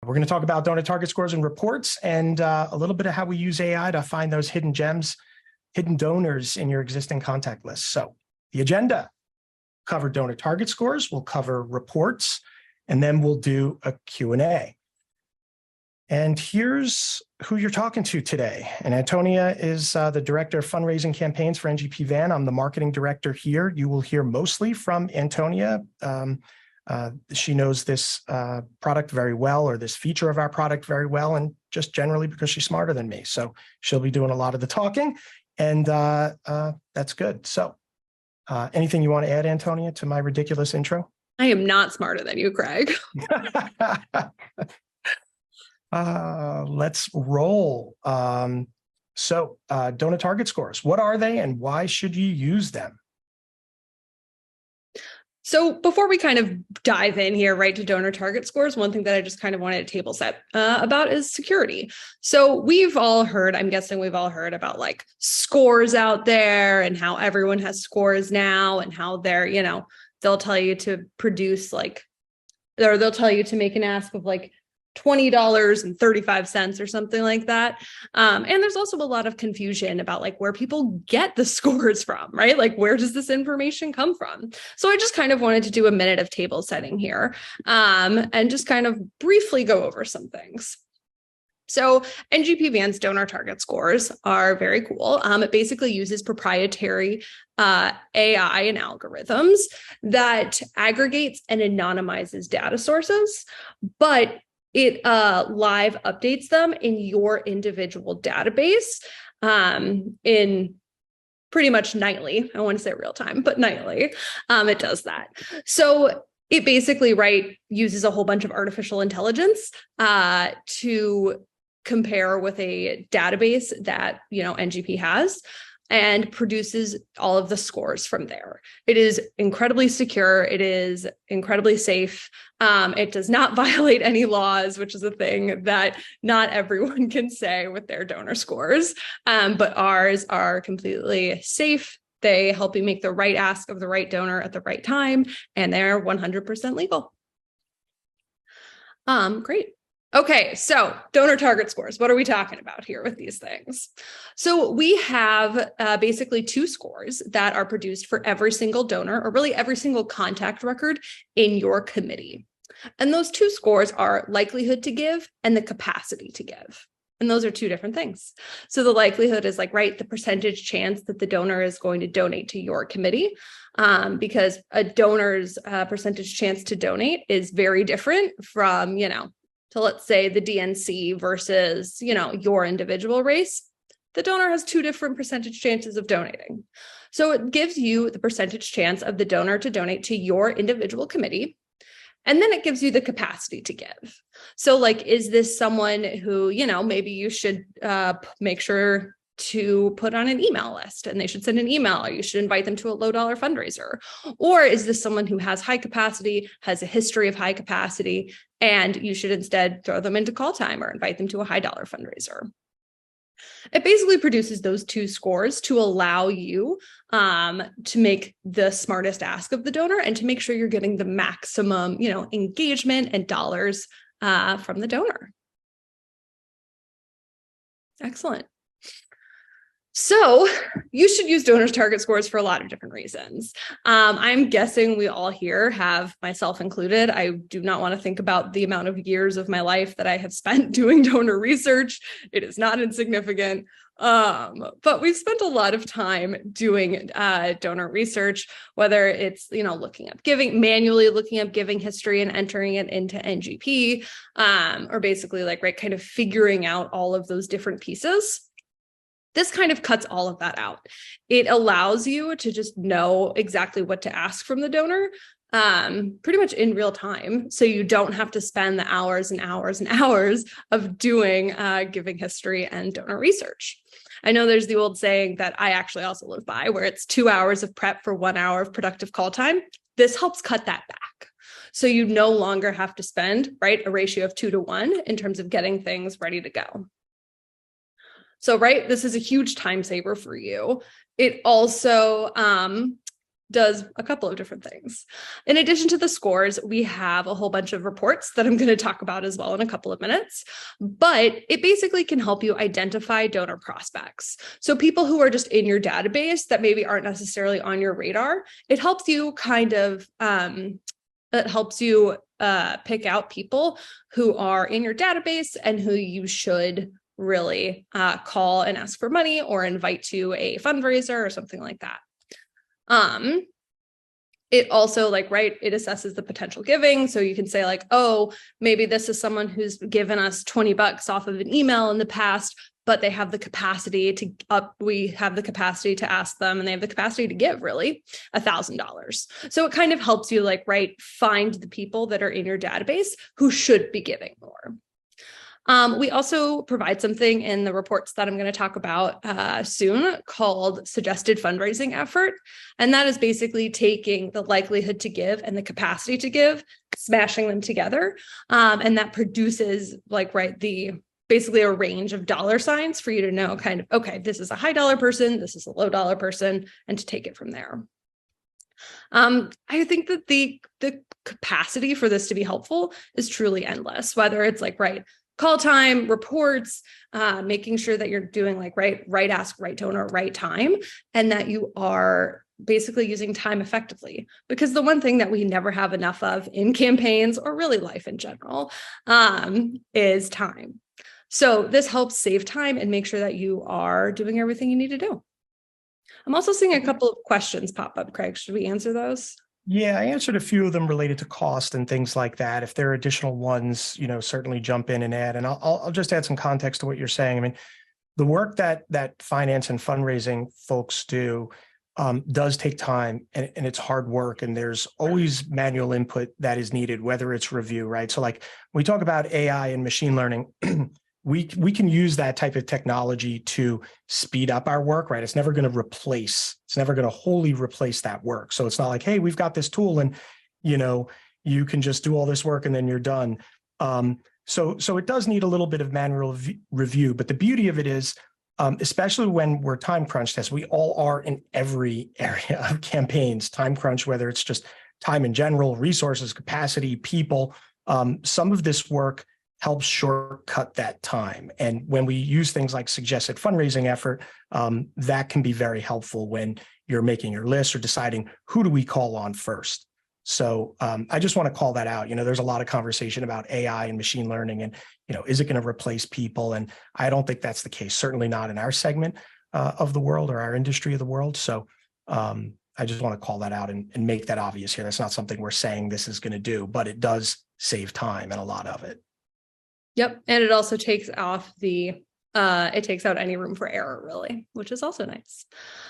We're going to talk about donor target scores and reports, and a little bit of how we use AI to find those hidden gems, hidden donors in your existing contact list. So the agenda: cover donor target scores, we'll cover reports, and then we'll do a Q&A. And here's who you're talking to today. And Antonia is the Director of Fundraising Campaigns for NGP Van. I'm the Marketing Director here. You will hear mostly from Antonia. She knows this product very well, or this feature of our product very well, and just generally because she's smarter than me. So she'll be doing a lot of the talking, and that's good. So anything you want to add, Antonia, to my ridiculous intro? I am not smarter than you, Craig. Let's roll. So donor target scores, what are they and why should you use them? So before we kind of dive in here, right, to donor target scores, one thing that I just kind of wanted to table set about is security. So we've all heard, I'm guessing we've all heard about like scores out there and how everyone has scores now and how they're, you know, they'll tell you to produce like, or they'll tell you to make an ask of like $20.35 or something like that. And there's also a lot of confusion about like where people get the scores from, right? Like, where does this information come from? So I just kind of wanted to do a minute of table setting here and just kind of briefly go over some things. So NGP Van's donor target scores are very cool. It basically uses proprietary AI and algorithms that aggregates and anonymizes data sources, but it live updates them in your individual database in pretty much nightly. I want to say real time, but nightly. It does that. So it basically, right, uses a whole bunch of artificial intelligence to compare with a database that, you know, NGP has, and produces all of the scores from there. It is incredibly secure. It is incredibly safe. It does not violate any laws, which is a thing that not everyone can say with their donor scores. But ours are completely safe. They help you make the right ask of the right donor at the right time, and they're 100% legal. Great. Okay, so donor target scores. What are we talking about here with these things? So we have basically two scores that are produced for every single donor, or really every single contact record in your committee. And those two scores are likelihood to give and the capacity to give. And those are two different things. So the likelihood is like, right, the percentage chance that the donor is going to donate to your committee, because a donor's percentage chance to donate is very different from, you know, to let's say the DNC versus, you know, your individual race. The donor has two different percentage chances of donating. So it gives you the percentage chance of the donor to donate to your individual committee. And then it gives you the capacity to give. So like, is this someone who, you know, maybe you should make sure to put on an email list and they should send an email, or you should invite them to a low dollar fundraiser? Or is this someone who has high capacity, has a history of high capacity, and you should instead throw them into call time or invite them to a high dollar fundraiser? It basically produces those two scores to allow you to make the smartest ask of the donor and to make sure you're getting the maximum, you know, engagement and dollars from the donor. Excellent. So you should use donors target scores for a lot of different reasons. I'm guessing we all here have, myself included, I do not want to think about the amount of years of my life that I have spent doing donor research. It is not insignificant. But we've spent a lot of time doing donor research, whether it's, you know, looking up giving, manually looking up giving history and entering it into NGP, or basically like, right, kind of figuring out all of those different pieces. This kind of cuts all of that out. It allows you to just know exactly what to ask from the donor pretty much in real time. So you don't have to spend the hours and hours and hours of doing giving history and donor research. I know there's the old saying that I actually also live by, where it's 2 hours of prep for 1 hour of productive call time. This helps cut that back. So you no longer have to spend, right, a ratio of 2 to 1 in terms of getting things ready to go. So, right, this is a huge time saver for you. It also does a couple of different things. In addition to the scores, we have a whole bunch of reports that I'm going to talk about as well in a couple of minutes, but it basically can help you identify donor prospects. So people who are just in your database that maybe aren't necessarily on your radar, it helps you kind of, pick out people who are in your database and who you should really call and ask for money or invite to a fundraiser or something like that. It also it assesses the potential giving. So you can say like, oh, maybe this is someone who's given us $20 off of an email in the past, but they have the capacity we have the capacity to ask them and they have the capacity to give really $1,000. So it kind of helps you find the people that are in your database who should be giving more. We also provide something in the reports that I'm going to talk about soon called suggested fundraising effort. And that is basically taking the likelihood to give and the capacity to give, smashing them together. And that produces basically a range of dollar signs for you to know kind of, okay, this is a high dollar person, this is a low dollar person, and to take it from there. I think that the capacity for this to be helpful is truly endless, whether it's call time, reports, making sure that you're doing right ask, right donor, right time, and that you are basically using time effectively. Because the one thing that we never have enough of in campaigns or really life in general is time. So this helps save time and make sure that you are doing everything you need to do. I'm also seeing a couple of questions pop up, Craig. Should we answer those? Yeah, I answered a few of them related to cost and things like that. If there are additional ones, certainly jump in and add. And I'll just add some context to what you're saying. I mean, the work that finance and fundraising folks do does take time, and it's hard work. And there's always manual input that is needed, whether it's review, right? So when we talk about AI and machine learning, we can use that type of technology to speed up our work, right? It's never going to wholly replace that work. So it's not like, hey, we've got this tool and, you can just do all this work and then you're done. So it does need a little bit of manual review, but the beauty of it is, especially when we're time crunched, as we all are in every area of campaigns, time crunch, whether it's just time in general, resources, capacity, people, some of this work helps shortcut that time. And when we use things like suggested fundraising effort, that can be very helpful when you're making your list or deciding who do we call on first. So I just want to call that out. There's a lot of conversation about AI and machine learning and, is it going to replace people? And I don't think that's the case, certainly not in our segment of the world or our industry of the world. So I just want to call that out and make that obvious here. That's not something we're saying this is going to do, but it does save time and a lot of it. Yep. And it also takes off it takes out any room for error, really, which is also nice.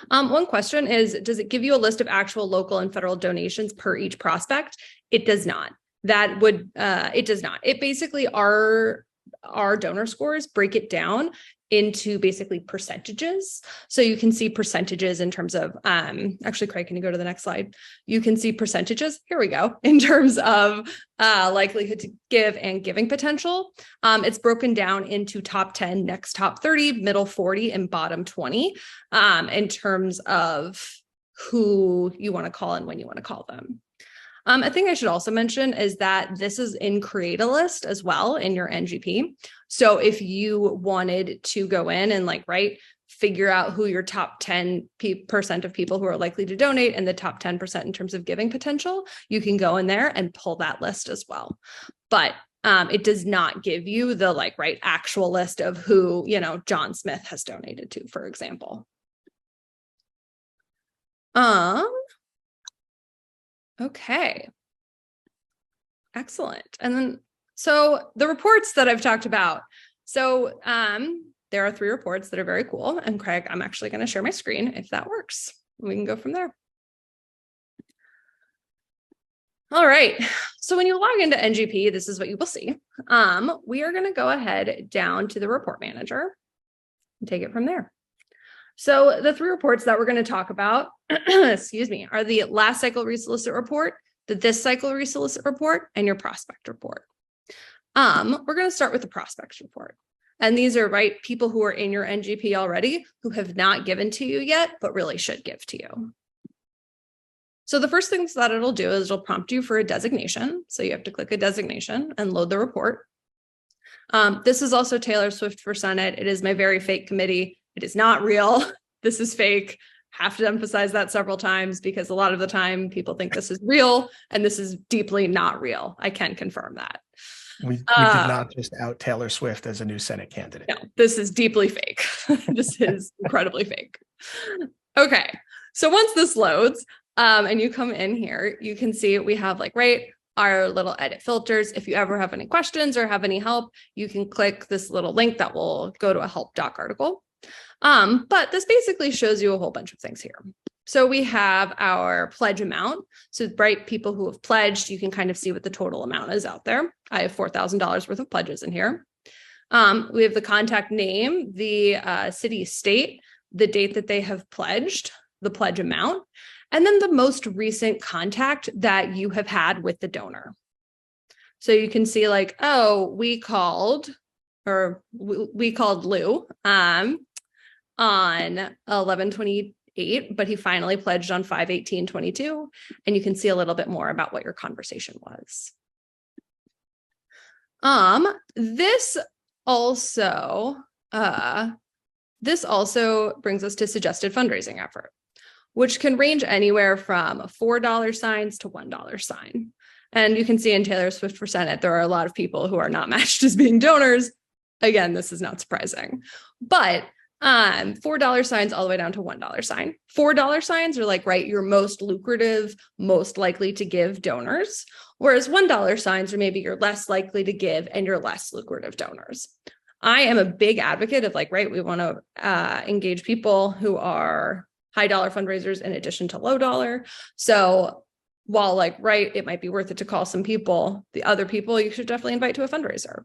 One question is, does it give you a list of actual local and federal donations per each prospect? It does not. It does not. It basically, our donor scores break it down into basically percentages. So you can see percentages in terms of, actually, Craig, can you go to the next slide? You can see percentages, here we go, in terms of likelihood to give and giving potential. It's broken down into top 10, next top 30, middle 40, and bottom 20 in terms of who you want to call and when you want to call them. A thing I should also mention is that this is in Create a List as well in your NGP. So if you wanted to go in and figure out who your top 10% of people who are likely to donate and the top 10% in terms of giving potential, you can go in there and pull that list as well. But it does not give you the actual list of who, John Smith has donated to, for example. Okay. Excellent. And then, so the reports that I've talked about. So there are 3 reports that are very cool. And Craig, I'm actually going to share my screen if that works. We can go from there. All right. So when you log into NGP, this is what you will see. We are going to go ahead down to the report manager and take it from there. So the 3 reports that we're going to talk about, excuse me, are the last cycle resolicit report, the this cycle resolicit report, and your prospect report. We're going to start with the prospects report. And these are people who are in your NGP already who have not given to you yet, but really should give to you. So the first things that it'll do is it'll prompt you for a designation. So you have to click a designation and load the report. This is also Taylor Swift for Senate. It is my very fake committee. It is not real. This is fake. Have to emphasize that several times because a lot of the time people think this is real and this is deeply not real. I can confirm that. We did not just out Taylor Swift as a new Senate candidate. No, this is deeply fake. This is incredibly fake. Okay. So once this loads and you come in here, you can see we have our little edit filters. If you ever have any questions or have any help, you can click this little link that will go to a help doc article. But this basically shows you a whole bunch of things here. So we have our pledge amount. So people who have pledged, you can kind of see what the total amount is out there. I have $4,000 worth of pledges in here. We have the contact name, the city, state, the date that they have pledged, the pledge amount, and then the most recent contact that you have had with the donor. So you can see we called Lou on 11/28, but he finally pledged on 5/18/22, and you can see a little bit more about what your conversation was. This also brings us to suggested fundraising effort, which can range anywhere from $4 signs to $1 sign. And you can see in Taylor Swift for Senate, there are a lot of people who are not matched as being donors. Again, this is not surprising, but $4 signs all the way down to $1 sign. $4 signs are your most lucrative, most likely to give donors, whereas $1 signs are maybe your less likely to give and your less lucrative donors. I am a big advocate of we want to engage people who are high dollar fundraisers in addition to low dollar. So while it might be worth it to call some people, the other people you should definitely invite to a fundraiser.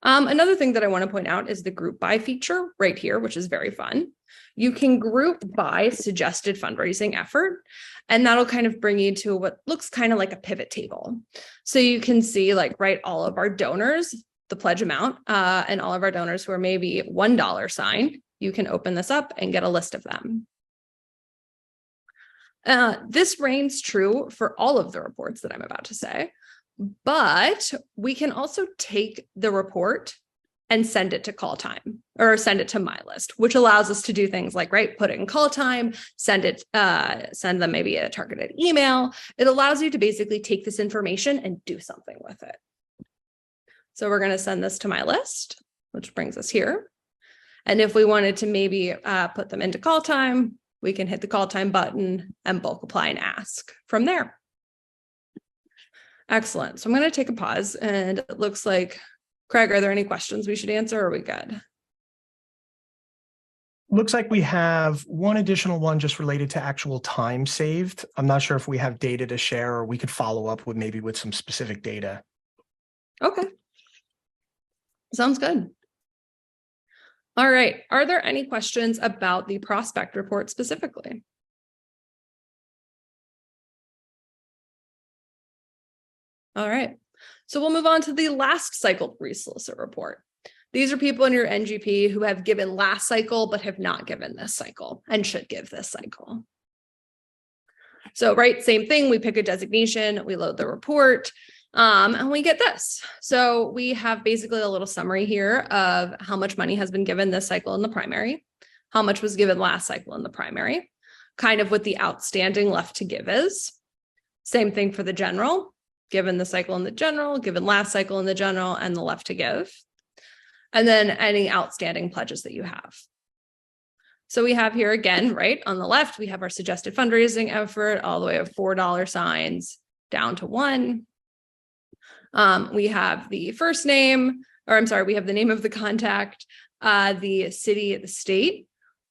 Another thing that I want to point out is the group by feature right here, which is very fun. You can group by suggested fundraising effort, and that'll kind of bring you to what looks kind of like a pivot table. So you can see all of our donors, the pledge amount, and all of our donors who are maybe $1 sign. You can open this up and get a list of them. This reigns true for all of the reports that I'm about to say. But we can also take the report and send it to call time or send it to my list, which allows us to do things put it in call time, send them maybe a targeted email. It allows you to basically take this information and do something with it. So we're going to send this to my list, which brings us here. And if we wanted to maybe put them into call time, we can hit the call time button and bulk apply and ask from there. Excellent. So I'm going to take a pause, and it looks like, Craig, are there any questions we should answer, or are we good? Looks like we have one additional one just related to actual time saved. I'm not sure if we have data to share, or we could follow up with some specific data. Okay. Sounds good. All right. Are there any questions about the prospect report specifically? All right, so we'll move on to the last cycle resolicit report. These are people in your NGP who have given last cycle, but have not given this cycle and should give this cycle. So, same thing. We pick a designation, we load the report, and we get this. So we have basically a little summary here of how much money has been given this cycle in the primary, how much was given last cycle in the primary, kind of what the outstanding left to give is. Same thing for the general. Given the cycle in the general, given last cycle in the general, and the left to give. And then any outstanding pledges that you have. So we have here again, on the left, we have our suggested fundraising effort, all the way of $4 signs down to $1. We have the first name, we have the name of the contact, the city, the state,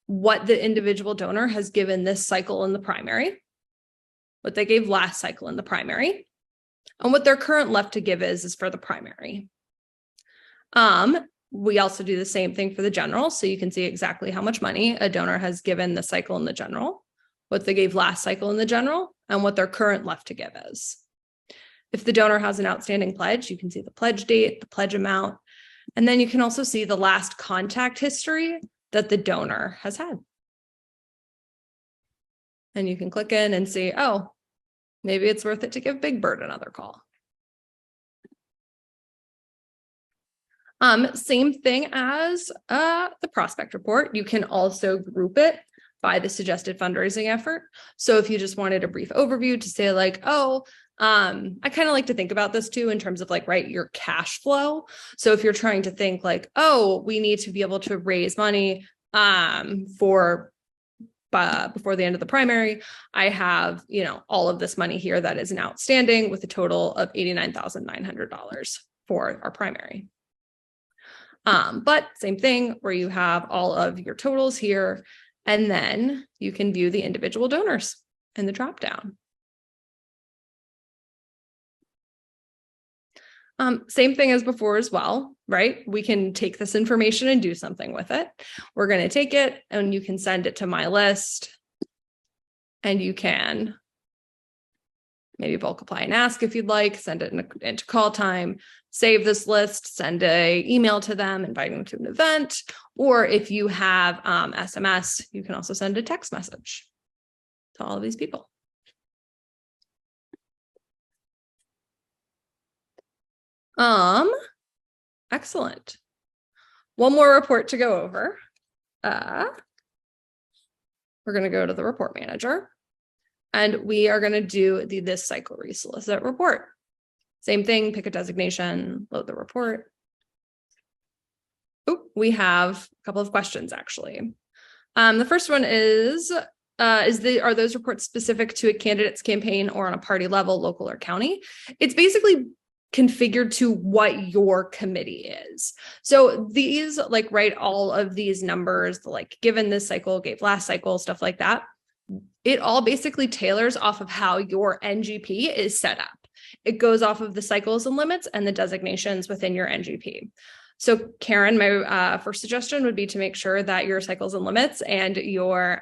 what the individual donor has given this cycle in the primary, what they gave last cycle in the primary, and what their current left to give is for the primary. We also do the same thing for the general. So you can see exactly how much money a donor has given the cycle in the general, what they gave last cycle in the general, and what their current left to give is. If the donor has an outstanding pledge, you can see the pledge date, the pledge amount, and then you can also see the last contact history that the donor has had. And you can click in and see, oh, maybe it's worth it to give Big Bird another call. Same thing as the prospect report. You can also group it by the suggested fundraising effort. So if you just wanted a brief overview to say like, oh, I kind of like to think about this too in terms of like, right, your cash flow. So if you're trying to think like, oh, we need to be able to raise money before the end of the primary, I have, all of this money here that is an outstanding with a total of $89,900 for our primary. But same thing where you have all of your totals here, and then you can view the individual donors in the dropdown. Same thing as before as well, right? We can take this information and do something with it. We're going to take it and you can send it to my list, and you can maybe bulk apply and ask if you'd like, send it into call time, save this list, send an email to them, inviting them to an event. Or if you have SMS, you can also send a text message to all of these people. Excellent. One more report to go over. We're going to go to the report manager, and we are going to do the this cycle resolicit report. Same thing, pick a designation, load the report. Oh, we have a couple of questions actually. The first one is are those reports specific to a candidate's campaign or on a party level, local or county? It's basically configured to what your committee is. So these all of these numbers, given this cycle, gave last cycle, stuff like that, it all basically tailors off of how your NGP is set up. It goes off of the cycles and limits and the designations within your NGP. So Karen, my first suggestion would be to make sure that your cycles and limits and your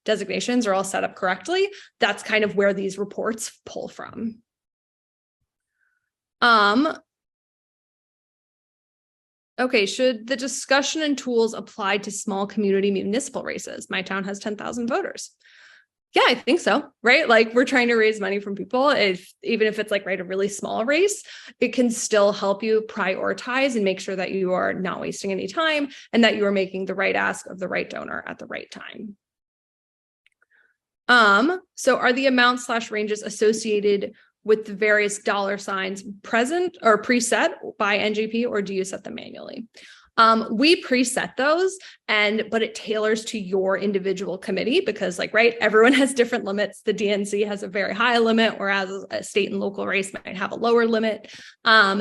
designations are all set up correctly. That's kind of where these reports pull from. Okay, should the discussion and tools apply to small community municipal races? My town has 10,000 voters. Yeah, I think so, right? We're trying to raise money from people. Even if it's a really small race, it can still help you prioritize and make sure that you are not wasting any time and that you are making the right ask of the right donor at the right time. So are the amounts / ranges associated with the various dollar signs present or preset by NGP, or do you set them manually? We preset those, but it tailors to your individual committee because everyone has different limits. The DNC has a very high limit, whereas a state and local race might have a lower limit.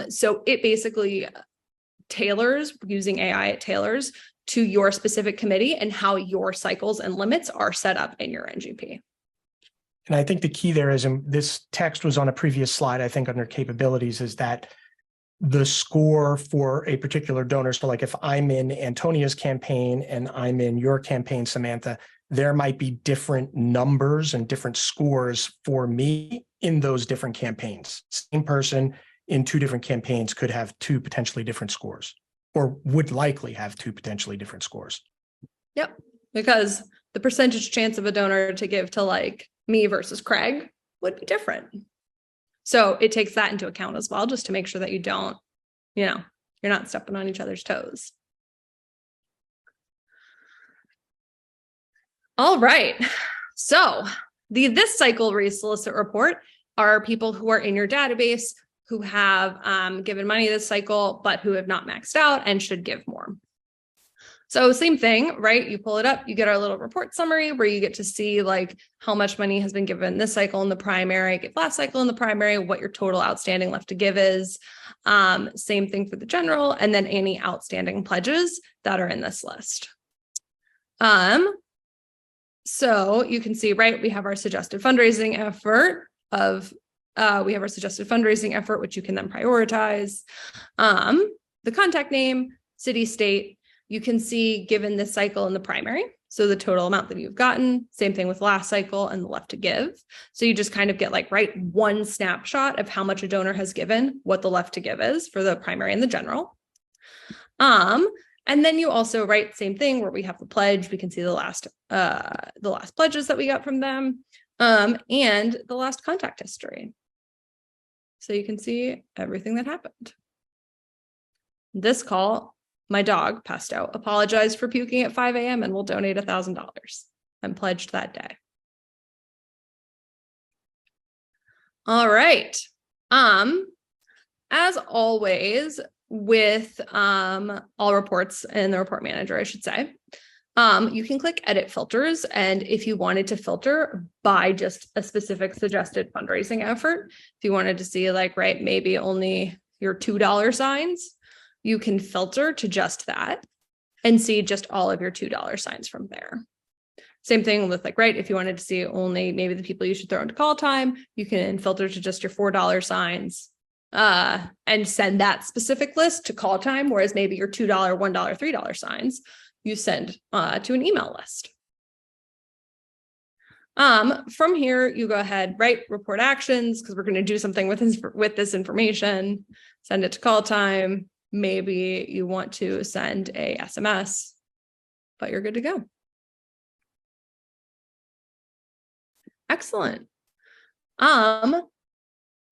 So it basically tailors, using AI, it tailors to your specific committee and how your cycles and limits are set up in your NGP. And I think the key there is, and this text was on a previous slide, I think under capabilities, is that the score for a particular donor. So if I'm in Antonia's campaign and I'm in your campaign, Samantha, there might be different numbers and different scores for me in those different campaigns. Same person in two different campaigns could have two potentially different scores, or would likely have two potentially different scores. Yep, because the percentage chance of a donor to give to me versus Craig would be different. So it takes that into account as well, just to make sure that you don't, you're not stepping on each other's toes. All right. So this cycle resolicit report are people who are in your database who have given money this cycle, but who have not maxed out and should give more. So same thing, right? You pull it up, you get our little report summary where you get to see how much money has been given this cycle in the primary, get last cycle in the primary, what your total outstanding left to give is. Same thing for the general, and then any outstanding pledges that are in this list. So you can see, right, we have our suggested fundraising effort which you can then prioritize. The contact name, city, state. You can see given this cycle in the primary, so the total amount that you've gotten, same thing with last cycle and the left to give. So you just kind of get one snapshot of how much a donor has given, what the left to give is for the primary and the general. And then you also write same thing where we have the pledge. We can see the last pledges that we got from them, and the last contact history. So you can see everything that happened. This call, my dog passed out, apologized for puking at 5 a.m. and will donate $1,000. I'm pledged that day. All right. As always, with all reports in the report manager, I should say, you can click edit filters. And if you wanted to filter by just a specific suggested fundraising effort, if you wanted to see like, right, maybe only your $2 signs, you can filter to just that and see just all of your $2 signs from there. Same thing with like, right, if you wanted to see only maybe the people you should throw into call time, you can filter to just your $4 signs and send that specific list to call time, whereas maybe your $2, $1, $3 signs, you send to an email list. From here, you go ahead, right, report actions, because we're going to do something with this information, send it to call time. Maybe you want to send a SMS, but you're good to go. Excellent.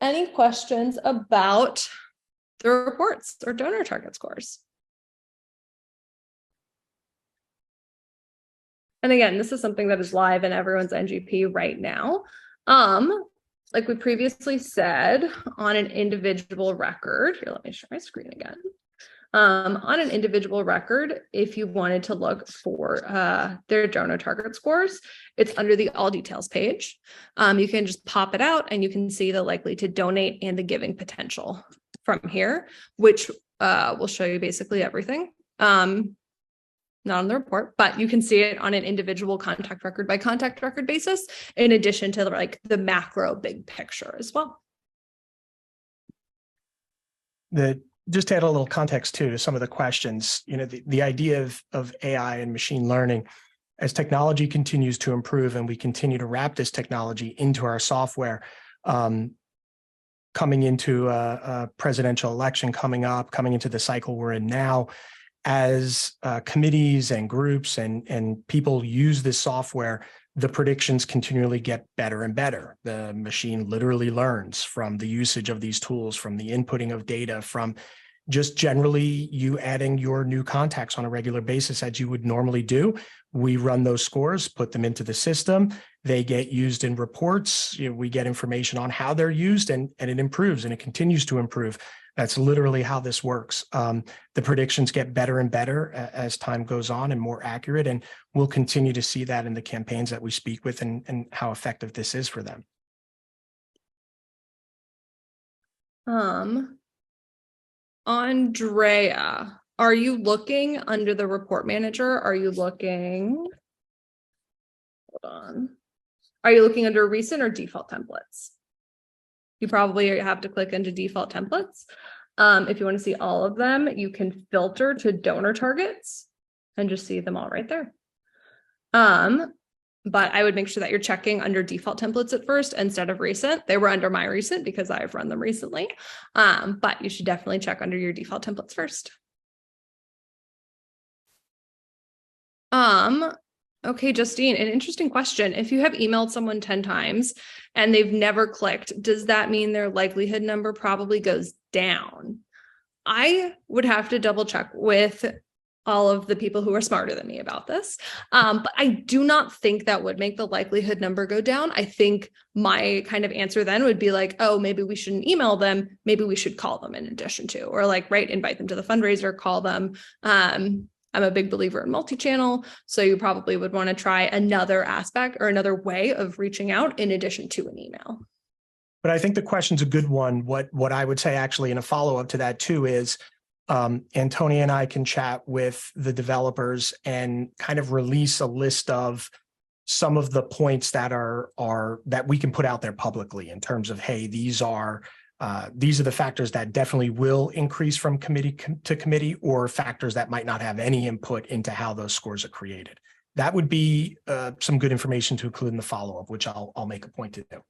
Any questions about the reports or donor target scores? And again, this is something that is live in everyone's NGP right now. Like we previously said, on an individual record, here, let me share my screen again. On an individual record, if you wanted to look for their donor target scores, it's under the all details page. You can just pop it out and you can see the likely to donate and the giving potential from here, which will show you basically everything. Not on the report, but you can see it on an individual contact record by contact record basis, in addition to like the macro big picture as well. Just to add a little context too to some of the questions, the idea of AI and machine learning, as technology continues to improve and we continue to wrap this technology into our software, coming into a presidential election coming into the cycle we're in now, as committees and groups and people use this software, the predictions continually get better and better. The machine literally learns from the usage of these tools, from the inputting of data, from just generally you adding your new contacts on a regular basis as you would normally do. We run those scores, put them into the system. They get used in reports. We get information on how they're used, and it improves and it continues to improve. That's literally how this works. The predictions get better and better as time goes on and more accurate, and we'll continue to see that in the campaigns that we speak with and how effective this is for them. Andrea, are you looking under the report manager? Are you looking, hold on. Are you looking under recent or default templates? You probably have to click into default templates. If you want to see all of them, you can filter to donor targets and just see them all right there. But I would make sure that you're checking under default templates at first instead of recent. They were under my recent because I've run them recently. But you should definitely check under your default templates first. Okay, Justine, an interesting question. If you have emailed someone 10 times and they've never clicked, does that mean their likelihood number probably goes down? I would have to double check with all of the people who are smarter than me about this. But I do not think that would make the likelihood number go down. I think my kind of answer then would be like, oh, maybe we shouldn't email them. Maybe we should call them in addition to, or like, right, invite them to the fundraiser, call them. I'm a big believer in multi-channel. So you probably would want to try another aspect or another way of reaching out in addition to an email. But I think the question's a good one. What I would say actually in a follow-up to that too is, Antonia and I can chat with the developers and kind of release a list of some of the points that are that we can put out there publicly in terms of, hey, these are the factors that definitely will increase from committee to committee, or factors that might not have any input into how those scores are created. That would be some good information to include in the follow-up, which I'll make a point to do.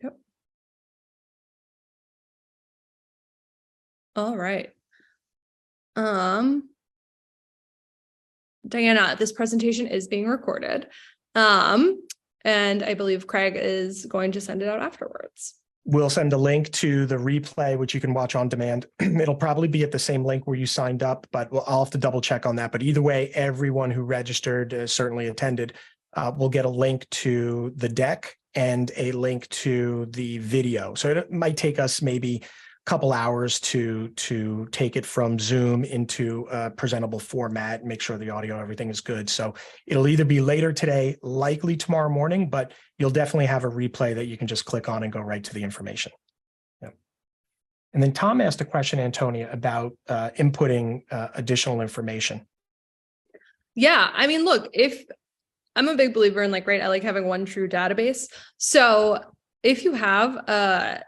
Yep. All right. Diana, this presentation is being recorded. And I believe Craig is going to send it out afterwards. We'll send a link to the replay, which you can watch on demand. It'll probably be at the same link where you signed up, but I'll have to double check on that. But either way, everyone who registered, certainly attended, will get a link to the deck and a link to the video. So it might take us maybe couple hours to take it from Zoom into a presentable format, make sure the audio, everything is good. So it'll either be later today, likely tomorrow morning, but you'll definitely have a replay that you can just click on and go right to the information. Yeah. And then Tom asked a question, Antonia, about inputting additional information. Yeah, I mean, look, if I'm a big believer in I like having one true database. So if you have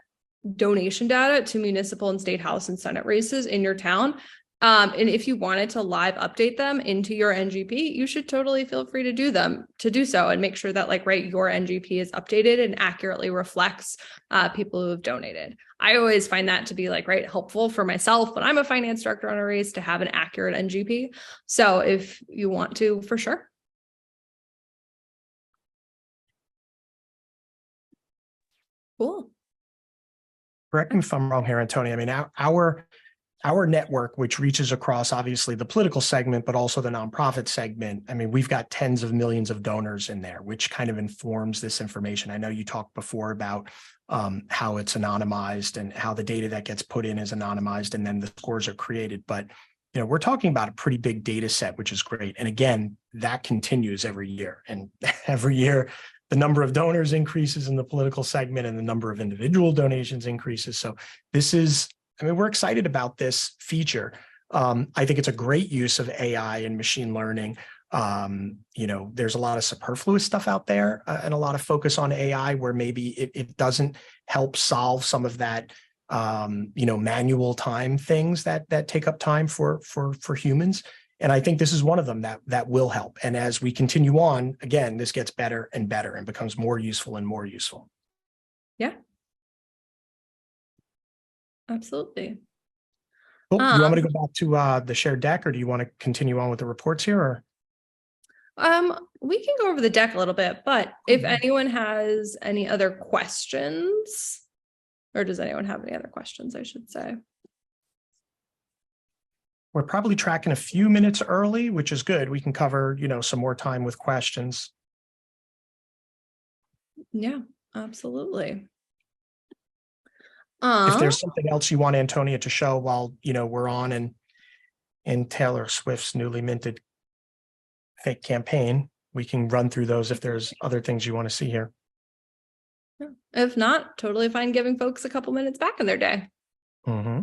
donation data to municipal and state house and senate races in your town, and if you wanted to live update them into your NGP, you should totally feel free to do so and make sure that your NGP is updated and accurately reflects people who have donated. I always find that to be helpful for myself when I'm a finance director on a race to have an accurate NGP. So if you want to, for sure. Cool. Correct me if I'm wrong here, Antonia. I mean, our network, which reaches across obviously the political segment, but also the nonprofit segment. I mean, we've got tens of millions of donors in there, which kind of informs this information. I know you talked before about how it's anonymized and how the data that gets put in is anonymized, and then the scores are created. But we're talking about a pretty big data set, which is great. And again, that continues every year, and every year, the number of donors increases in the political segment and the number of individual donations increases. So we're excited about this feature. I think it's a great use of AI and machine learning. There's a lot of superfluous stuff out there and a lot of focus on AI where maybe it doesn't help solve some of that, manual time things that take up time for humans. And I think this is one of them that will help. And as we continue on, again, this gets better and better and becomes more useful and more useful. Yeah. Absolutely. Cool. Do you want me to go back to the shared deck, or do you want to continue on with the reports here? Or? We can go over the deck a little bit, but if anyone has any other questions, or does anyone have any other questions, I should say? We're probably tracking a few minutes early, which is good. We can cover, some more time with questions. Yeah, absolutely. If there's something else you want Antonia to show while, we're on in Taylor Swift's newly minted fake campaign, we can run through those if there's other things you want to see here. Yeah. If not, totally fine giving folks a couple minutes back in their day. Mm-hmm.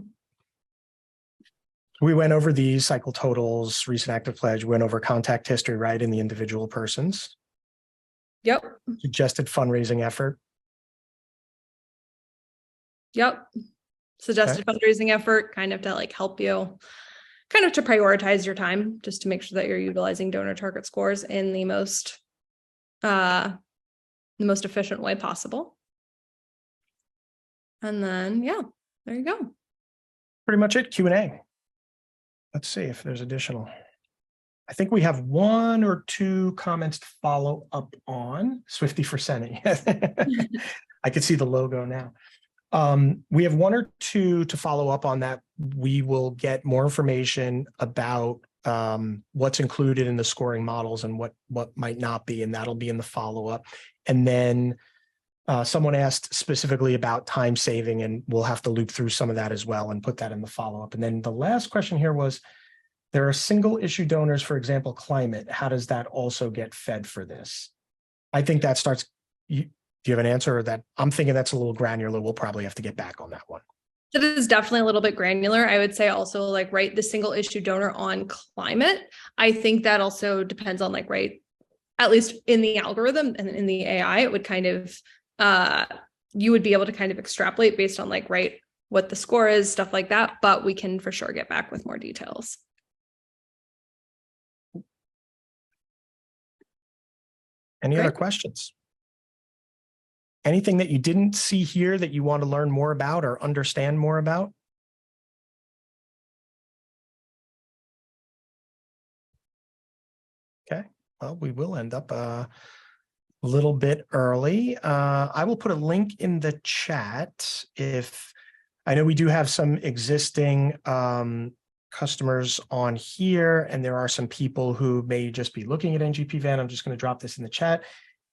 We went over these cycle totals, recent active pledge, went over contact history, right, in the individual persons. Yep. Suggested fundraising effort. Yep. Suggested fundraising effort, kind of to help you kind of to prioritize your time, just to make sure that you're utilizing donor target scores in the most efficient way possible. And then, yeah, there you go. Pretty much it. Q&A. Let's see if there's additional. I think we have one or two comments to follow up on. Swifty for Senate. I can see the logo now. We have one or two to follow up on that. We will get more information about what's included in the scoring models and what might not be, and that'll be in the follow-up. And then someone asked specifically about time saving, and we'll have to loop through some of that as well and put that in the follow-up. And then the last question here was, there are single issue donors, for example, climate. How does that also get fed for this? I think that starts, do you have an answer, or that? I'm thinking that's a little granular. We'll probably have to get back on that one. That is definitely a little bit granular. I would say also the single issue donor on climate. I think that also depends on at least in the algorithm and in the AI, it would kind of, you would be able to kind of extrapolate based on what the score is, stuff like that, but we can for sure get back with more details. Any other questions? Anything that you didn't see here that you want to learn more about or understand more about? well, we will end up a little bit early. I will put a link in the chat if I know we do have some existing customers on here, and there are some people who may just be looking at NGP Van. I'm just going to drop this in the chat.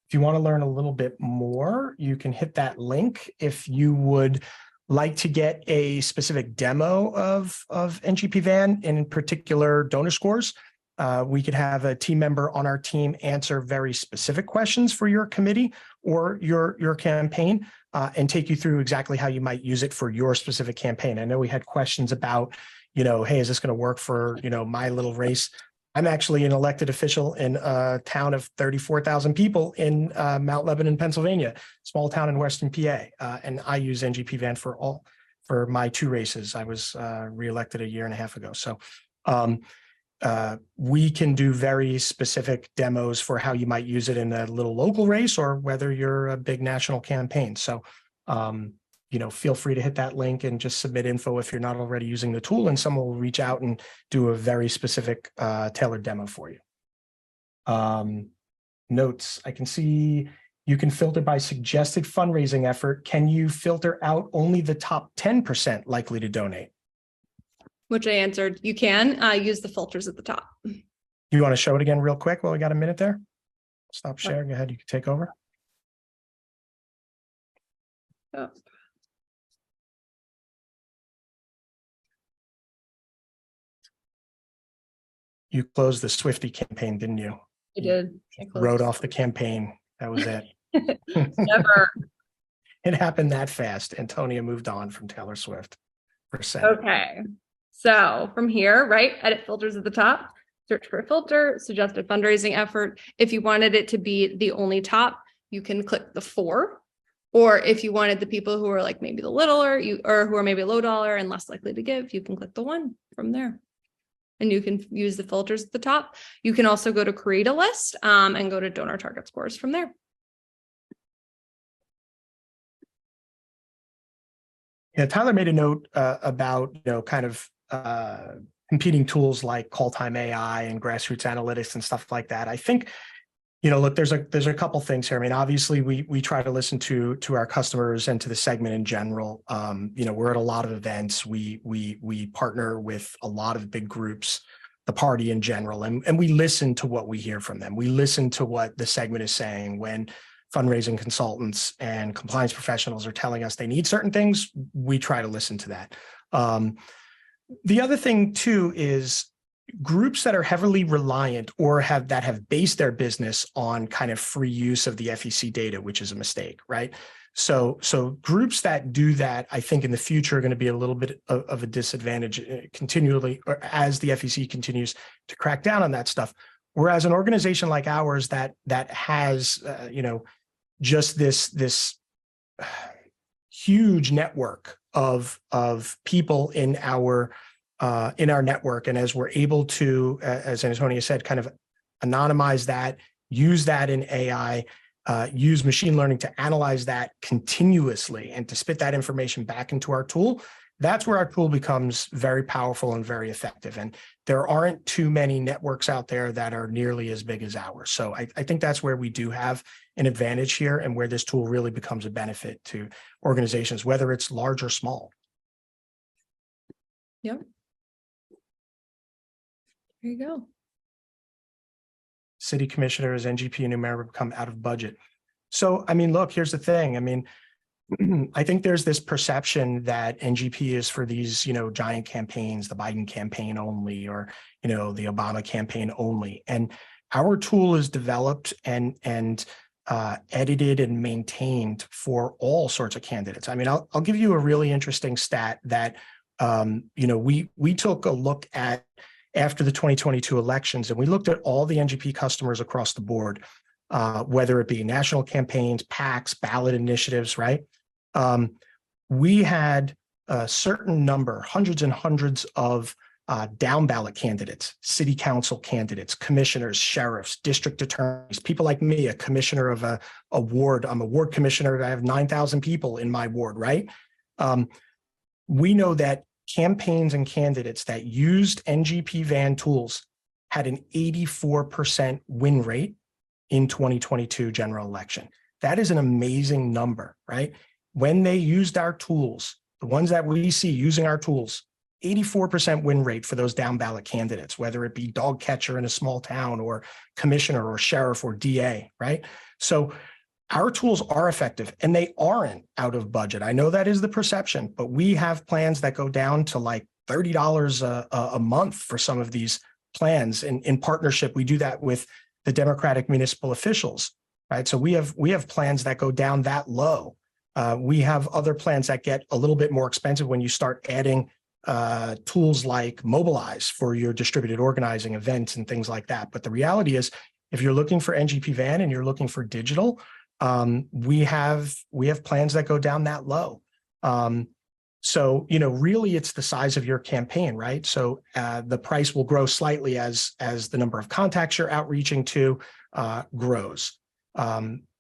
If you want to learn a little bit more, you can hit that link. If you would like to get a specific demo of NGP Van, and in particular donor scores, we could have a team member on our team answer very specific questions for your committee or your campaign, and take you through exactly how you might use it for your specific campaign. I know we had questions about, hey, is this going to work for, my little race? I'm actually an elected official in a town of 34,000 people in Mount Lebanon, Pennsylvania, small town in Western PA. And I use NGP Van for my 2 races. I was reelected a year and a half ago. So we can do very specific demos for how you might use it in a little local race or whether you're a big national campaign. So, feel free to hit that link and just submit info if you're not already using the tool, and someone will reach out and do a very specific tailored demo for you. Notes, I can see you can filter by suggested fundraising effort. Can you filter out only the top 10% likely to donate? Which I answered, you can use the filters at the top. You want to show it again real quick while we got a minute there? Stop sharing. Go ahead. You can take over. Oh. You closed the Swiftie campaign, didn't you? I did. Wrote off the campaign. That was it. Never. It happened that fast. Antonia moved on from Taylor Swift for Senate. Okay. So from here, right, edit filters at the top, search for a filter, suggested fundraising effort. If you wanted it to be the only top, you can click the 4. Or if you wanted the people who are like maybe the littler, or who are maybe low dollar and less likely to give, you can click the 1 from there. And you can use the filters at the top. You can also go to create a list and go to donor target scores from there. Yeah, Tyler made a note about, kind of competing tools like call time AI and grassroots analytics and stuff like that. I think, look, there's a couple things here. I mean, obviously we try to listen to our customers and to the segment in general. We're at a lot of events. We partner with a lot of big groups, the party in general, and we listen to what we hear from them. We listen to what the segment is saying. When fundraising consultants and compliance professionals are telling us they need certain things, we try to listen to that. The other thing too is groups that are heavily reliant or have based their business on kind of free use of the FEC data, which is a mistake, right? So groups that do that, I think in the future are going to be a little bit of a disadvantage continually, or as the FEC continues to crack down on that stuff. Whereas an organization like ours that has, just this huge network of people in our network, and as we're able to, as Antonia said, kind of anonymize that, use that in AI, use machine learning to analyze that continuously and to spit that information back into our tool. That's where our tool becomes very powerful and very effective. And there aren't too many networks out there that are nearly as big as ours. So I think that's where we do have an advantage here, and where this tool really becomes a benefit to organizations, whether it's large or small. Yep. There you go. City commissioners, NGP, and new member become out of budget. So, I mean, look, here's the thing. I mean, I think there's this perception that NGP is for these, giant campaigns, the Biden campaign only, or, the Obama campaign only. And our tool is developed and edited and maintained for all sorts of candidates. I mean, I'll give you a really interesting stat that, we took a look at after the 2022 elections, and we looked at all the NGP customers across the board, whether it be national campaigns, PACs, ballot initiatives, right? We had a certain number, hundreds and hundreds of down ballot candidates, city council candidates, commissioners, sheriffs, district attorneys, people like me, a commissioner of a ward. I'm a ward commissioner. I have 9,000 people in my ward, right? We know that campaigns and candidates that used NGP Van tools had an 84% win rate in 2022 general election. That is an amazing number, right? When they used our tools, the ones that we see using our tools, 84% win rate for those down ballot candidates, whether it be dog catcher in a small town or commissioner or sheriff or DA, right? So our tools are effective and they aren't out of budget. I know that is the perception, but we have plans that go down to like $30 a month for some of these plans. And in partnership, we do that with the Democratic municipal officials, right? So we have plans that go down that low. We have other plans that get a little bit more expensive when you start adding tools like Mobilize for your distributed organizing events and things like that. But the reality is, if you're looking for NGP Van and you're looking for digital, we have plans that go down that low. So, really it's the size of your campaign, right? So the price will grow slightly as the number of contacts you're outreaching to grows.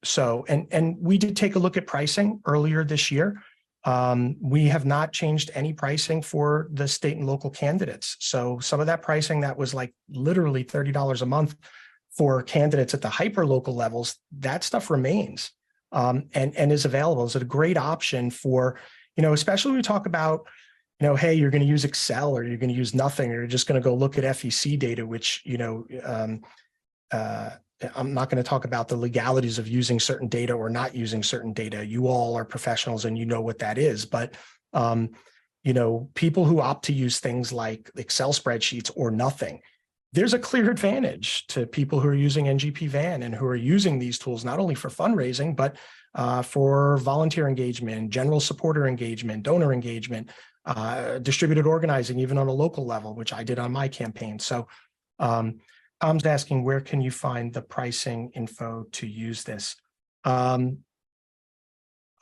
So we did take a look at pricing earlier this year. We have not changed any pricing for the state and local candidates. So some of that pricing that was like literally $30 a month for candidates at the hyper local levels, that stuff remains and is available. It's a great option for, especially when we talk about, hey, you're going to use Excel or you're going to use nothing, or you're just going to go look at FEC data, which, I'm not going to talk about the legalities of using certain data or not using certain data. You all are professionals and you know what that is. But, people who opt to use things like Excel spreadsheets or nothing, there's a clear advantage to people who are using NGP Van and who are using these tools, not only for fundraising, but for volunteer engagement, general supporter engagement, donor engagement, distributed organizing, even on a local level, which I did on my campaign. So, Tom's asking, where can you find the pricing info to use this? I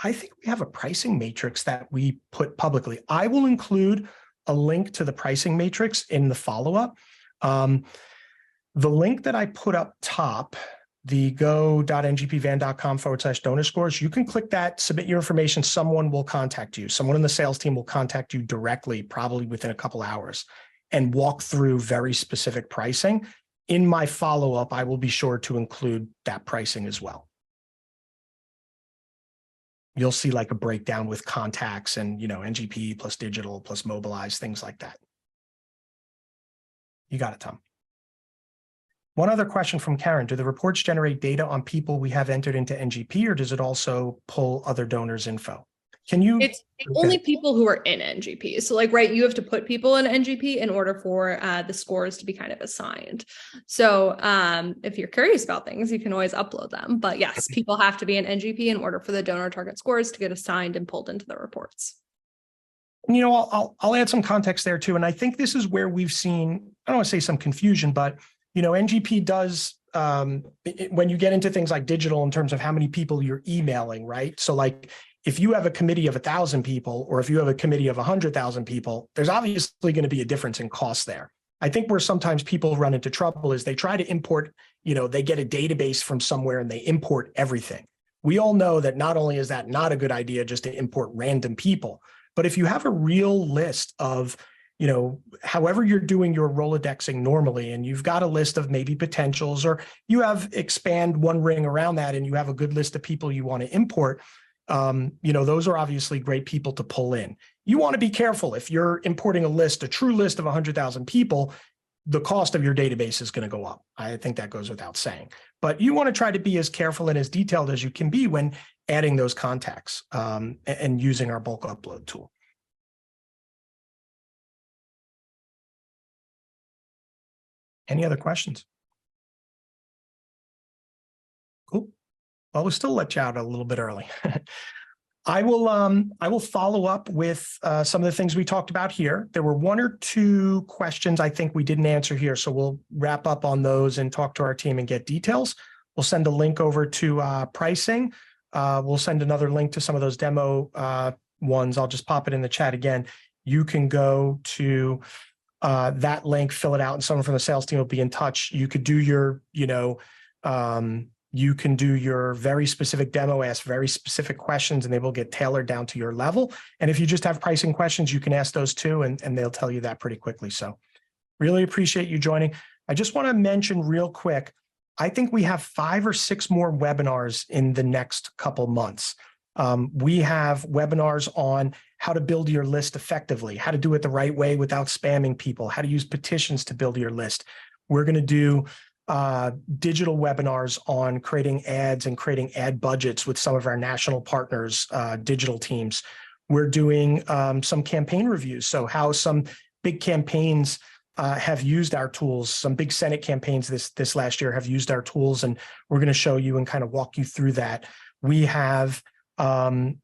think we have a pricing matrix that we put publicly. I will include a link to the pricing matrix in the follow-up. The link that I put up top, the go.ngpvan.com/donor scores, you can click that, submit your information. Someone will contact you. Someone in the sales team will contact you directly, probably within a couple hours, and walk through very specific pricing. In my follow-up, I will be sure to include that pricing as well. You'll see like a breakdown with contacts and, NGP plus digital plus Mobilize, things like that. You got it, Tom. One other question from Karen. Do the reports generate data on people we have entered into NGP, or does it also pull other donors' info? It's only people who are in NGP. So you have to put people in NGP in order for the scores to be kind of assigned. So if you're curious about things, you can always upload them. But yes, people have to be in NGP in order for the donor target scores to get assigned and pulled into the reports. I'll add some context there too. And I think this is where we've seen, I don't want to say some confusion, but, NGP does, when you get into things like digital in terms of how many people you're emailing, right? So if you have a committee of 1,000 people, or if you have a committee of 100,000 people, there's obviously going to be a difference in cost there. I think where sometimes people run into trouble is they try to import, they get a database from somewhere and they import everything. We all know that not only is that not a good idea just to import random people, but if you have a real list of, however you're doing your Rolodexing normally, and you've got a list of maybe potentials, or you have expand one ring around that and you have a good list of people you want to import, those are obviously great people to pull in. You want to be careful. If you're importing a true list of 100,000 people, the cost of your database is going to go up. I think that goes without saying. But you want to try to be as careful and as detailed as you can be when adding those contacts and using our bulk upload tool. Any other questions? Cool. Well, we'll still let you out a little bit early. I will follow up with some of the things we talked about here. There were one or two questions I think we didn't answer here, so we'll wrap up on those and talk to our team and get details. We'll send a link over to pricing. We'll send another link to some of those demo ones. I'll just pop it in the chat again. You can go to that link, fill it out, and someone from the sales team will be in touch. You could do your, you can do your very specific demo, ask very specific questions, and they will get tailored down to your level. And if you just have pricing questions, you can ask those too, and they'll tell you that pretty quickly. So really appreciate you joining. I just want to mention real quick, I think we have 5 or 6 more webinars in the next couple months. We have webinars on how to build your list effectively, how to do it the right way without spamming people, how to use petitions to build your list. We're going to do digital webinars on creating ads and creating ad budgets with some of our national partners, digital teams. We're doing some campaign reviews. So how some big campaigns have used our tools. Some big Senate campaigns this last year have used our tools, and we're going to show you and kind of walk you through that. We have webinars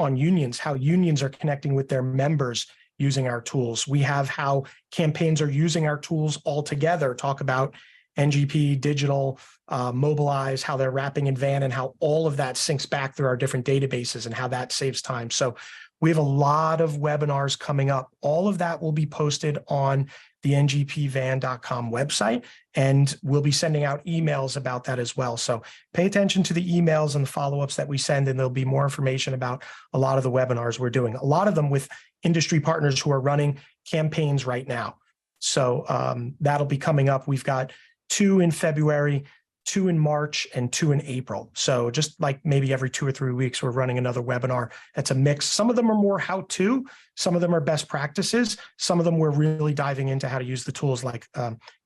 on unions, how unions are connecting with their members using our tools. We have how campaigns are using our tools all together, talk about NGP, digital, mobilize, how they're wrapping in Van, and how all of that syncs back through our different databases and how that saves time. So we have a lot of webinars coming up. All of that will be posted on the ngpvan.com website, and we'll be sending out emails about that as well. So pay attention to the emails and the follow-ups that we send, and there'll be more information about a lot of the webinars we're doing, a lot of them with industry partners who are running campaigns right now. So that'll be coming up. We've got 2 in February, 2 in March, and 2 in April. So just like maybe every 2 or 3 weeks, we're running another webinar. That's a mix. Some of them are more how-to, some of them are best practices, some of them we're really diving into how to use the tools like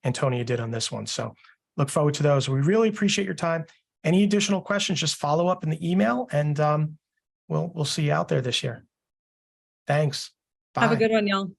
Antonia did on this one. So look forward to those. We really appreciate your time. Any additional questions, just follow up in the email, and we'll see you out there this year. Thanks. Bye. Have a good one, y'all.